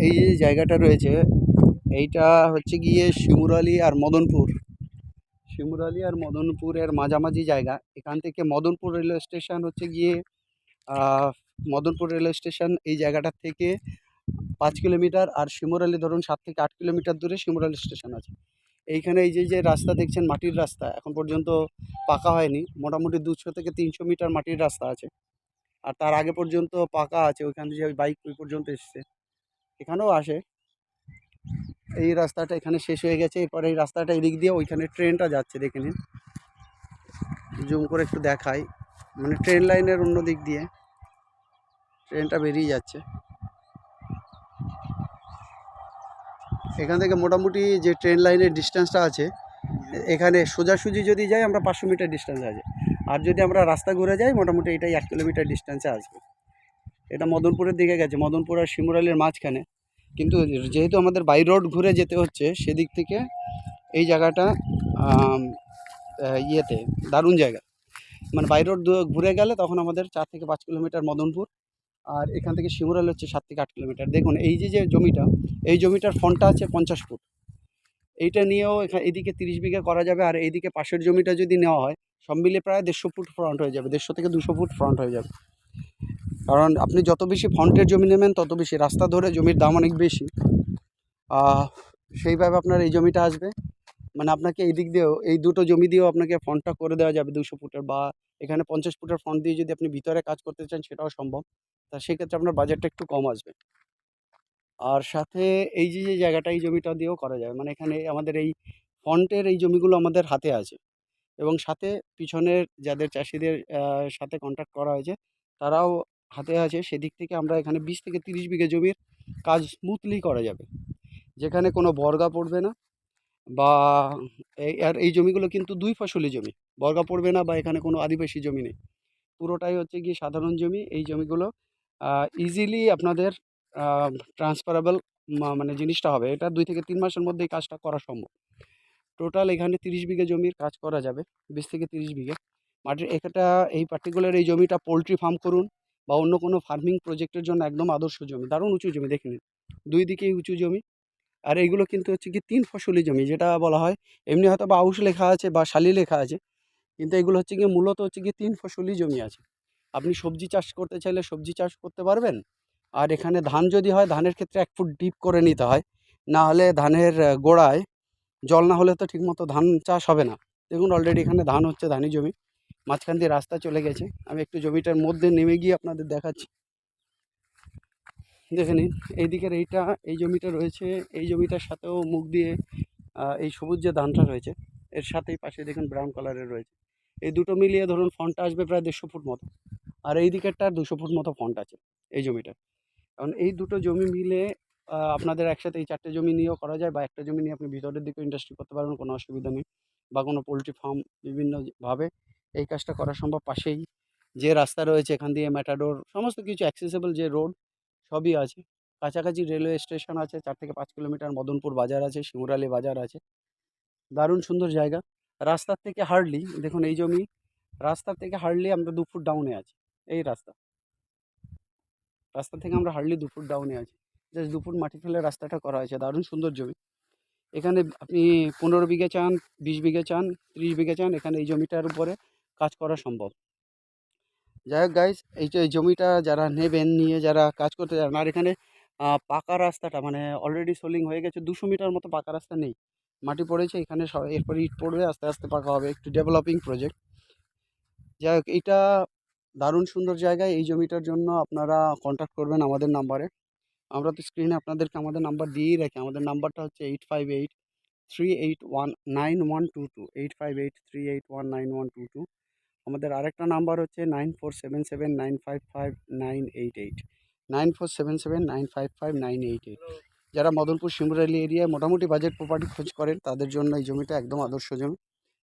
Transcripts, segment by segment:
এই যে জায়গাটা রয়েছে এইটা হচ্ছে গিয়ে শিমুরালি আর মদনপুরের মাঝামাঝি জায়গা। এখান থেকে মদনপুর রেলওয়ে স্টেশন হচ্ছে গিয়ে মদনপুর রেলওয়ে স্টেশন এই জায়গাটার থেকে 5 কিলোমিটার, আর শিমুরালি ধরুন 7 থেকে 8 কিলোমিটার দূরে শিমুরালি স্টেশন আছে। এইখানে এই যে যে রাস্তা দেখছেন মাটির রাস্তা, এখন পর্যন্ত পাকা হয়নি। মোটামুটি 200 থেকে 300 মিটার মাটির রাস্তা আছে, আর তার আগে পর্যন্ত পাকা আছে। ওইখান থেকে ওই বাইক ওই পর্যন্ত এসছে, এখানেও আসে। এই রাস্তাটা এখানে শেষ হয়ে গেছে, এরপরে এই রাস্তাটা এদিক দিয়ে ওইখানে ট্রেনটা যাচ্ছে, দেখে নিন। জুম করে একটু দেখাই, মানে ট্রেন লাইনের অন্য দিক দিয়ে ট্রেনটা বেরিয়ে যাচ্ছে। এখান থেকে মোটামুটি যে ট্রেন লাইনের ডিস্টেন্সটা আছে, এখানে সোজাসুজি যদি যাই আমরা 500 মিটার ডিস্টেন্স আছে, আর যদি আমরা রাস্তা ঘুরে যাই মোটামুটি এটাই 1 কিলোমিটার ডিস্টেন্সে আসবে। এটা মদনপুরের দিকে গেছে, মদনপুর আর শিমুরালির মাঝখানে। কিন্তু যেহেতু আমাদের বাই রোড ঘুরে যেতে হচ্ছে, সেদিক থেকে এই জায়গাটা ইয়েতে দারুণ জায়গা। মানে বাই রোড ঘুরে গেলে তখন আমাদের 4 থেকে 5 কিলোমিটার মদনপুর, আর এখান থেকে শিমুরালি হচ্ছে 7 থেকে 8 কিলোমিটার। দেখুন এই যে যে জমিটা, এই জমিটার ফ্রন্টটা আছে 50 ফুট। এইটা নিয়েও এদিকে 30 বিঘা করা যাবে, আর এইদিকে পাশের জমিটা যদি নেওয়া হয় সব মিলে প্রায় 150 ফুট ফ্রন্ট হয়ে যাবে, 150 থেকে 200 ফুট ফ্রন্ট হয়ে যাবে। কারণ আপনি যত বেশি ফ্রন্টের জমি নেবেন তত বেশি রাস্তা ধরে জমির দাম অনেক বেশি। সেইভাবে আপনার এই জমিটা আসবে, মানে আপনাকে এই দিক দিয়েও এই দুটো জমি দিয়েও আপনাকে ফ্রন্টটা করে দেওয়া যাবে 200 ফুটের, বা এখানে 50 ফুটের ফ্রন্ট দিয়ে যদি আপনি ভিতরে কাজ করতে চান সেটাও সম্ভব। তা সেক্ষেত্রে আপনার বাজেটটা একটু কম আসবে। আর সাথে এই যে যে জায়গাটা, এই জমিটা দিয়েও করা যাবে, মানে এখানে আমাদের এই ফ্রন্টের এই জমিগুলো আমাদের হাতে আছে, এবং সাথে পিছনের যাদের চাষিদের সাথে কন্ট্যাক্ট করা হয়েছে তারাও হাতে আছে। সেদিক থেকে আমরা এখানে 20 থেকে 30 বিঘা জমির কাজ স্মুথলি করা যাবে, যেখানে কোনো বর্গা পড়বে না। বা এই জমিগুলো কিন্তু দুই ফসলি জমি, বর্গা পড়বে না, বা এখানে কোনো আদিবাসী জমি নেই। পুরোটাই হচ্ছে গিয়ে সাধারণ জমি। এই জমিগুলো ইজিলি আপনাদের ট্রান্সফারেবল, মানে জিনিসটা হবে। এটা 2 থেকে 3 মাসের মধ্যে এই কাজটা করা সম্ভব। টোটাল এখানে 30 বিঘা জমির কাজ করা যাবে, 20 থেকে 30 বিঘা মাটির। এটা এই পার্টিকুলার এই জমিটা পোলট্রি ফার্ম করুন বা অন্য কোনো ফার্মিং প্রজেক্টের জন্য একদম আদর্শ জমি, দারুণ উঁচু জমি, দেখে নিন। দুই দিকেই উঁচু জমি। আর এইগুলো কিন্তু হচ্ছে কি 3 ফসলি জমি, যেটা বলা হয় এমনি হয়তো বা আউশ লেখা আছে বা শালি লেখা আছে, কিন্তু এগুলো হচ্ছে গিয়ে মূলত হচ্ছে গিয়ে 3 ফসলি জমি আছে। আপনি সবজি চাষ করতে চাইলে সবজি চাষ করতে পারবেন। আর এখানে ধান যদি হয়, ধানের ক্ষেত্রে 1 ফুট ডিপ করে নিতে হয়, না হলে ধানের গোড়ায় জল না হলে তো ঠিকমতো ধান চাষ হবে না। দেখুন অলরেডি এখানে ধান হচ্ছে, ধানি জমি, মাঝখান দিয়ে রাস্তা চলে গেছে। আমি একটু জমিটার মধ্যে নেমে গিয়ে আপনাদের দেখাচ্ছি, দেখে নিন। এইদিকের এই জমিটা রয়েছে, এই জমিটার সাথেও মুখ দিয়ে এই সবুজ যে ধানটা রয়েছে এর সাথেই পাশে দেখুন ব্রাউন কালারের রয়েছে। এই দুটো মিলিয়ে ধরুন ফন্টটা আসবে প্রায় 150 ফুট মতো, আর এই দিকেরটা 200 ফুট মতো ফন্ট আছে এই জমিটা। কারণ এই দুটো জমি মিলে আপনাদের একসাথে এই 4টে জমি নিয়েও করা যায়, বা একটা জমি নিয়ে আপনি ভিতরের দিকে ইন্ডাস্ট্রি করতে পারবেন, কোনো অসুবিধা নেই। বা কোনো পোলট্রি ফার্ম, বিভিন্নভাবে এই কাজটা করা সম্ভব। পাশেই যে রাস্তা রয়েছে এখান দিয়ে ম্যাটাডোর সমস্ত কিছু অ্যাক্সেসেবল, যে রোড সবই আছে। কাছাকাছি রেলওয়ে স্টেশন আছে, 4 থেকে 5 কিলোমিটার মদনপুর বাজার আছে, শিমুরালি বাজার আছে। দারুণ সুন্দর জায়গা। রাস্তার থেকে হার্ডলি দেখুন এই জমি, রাস্তার থেকে হার্ডলি আমরা 2 ফুট ডাউনে আছি। এই রাস্তা থেকে আমরা হার্ডলি 2 ফুট ডাউনে আছি। জাস্ট 2 ফুট মাটি ফেলে রাস্তাটা করা হয়েছে, দারুণ সুন্দর জমি। এখানে আপনি 15 বিঘা চান, 20 বিঘা চান, 30 বিঘা চান, এখানে এই জমিটার উপরে কাজ করা সম্ভব। যাই হোক গাইজ, এই যে এই জমিটা যারা নেবেন, নিয়ে যারা কাজ করতে যাবেন, আর এখানে পাকা রাস্তাটা মানে অলরেডি সোলিং হয়ে গেছে, 200 মিটার মতো পাকা রাস্তা নেই, মাটি পড়েছে এখানে। এরপরে ইট পড়বে, আস্তে আস্তে পাকা হবে, একটু ডেভেলপিং প্রজেক্ট। যাই হোক, এটা দারুণ সুন্দর জায়গায়। এই জমিটার জন্য আপনারা কন্ট্যাক্ট করবেন আমাদের নাম্বারে। আমরা তো স্ক্রিনে আপনাদেরকে আমাদের নাম্বার দিয়েই রাখি। আমাদের নাম্বারটা হচ্ছে 8583819122, 8583819122। আমাদের আরেকটা নাম্বার হচ্ছে 9477955988, 9477955988। যারা মদনপুর শিমুরালি এরিয়ায় মোটামুটি বাজেট প্রপার্টি খোঁজ করেন তাদের জন্য এই জমিটা একদম আদর্শ জমি।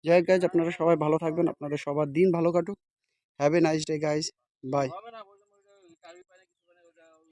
যাই হোক গাইজ, আপনারা সবাই ভালো থাকবেন, আপনাদের সবার দিন ভালো কাটুক। Have a nice day guys, by.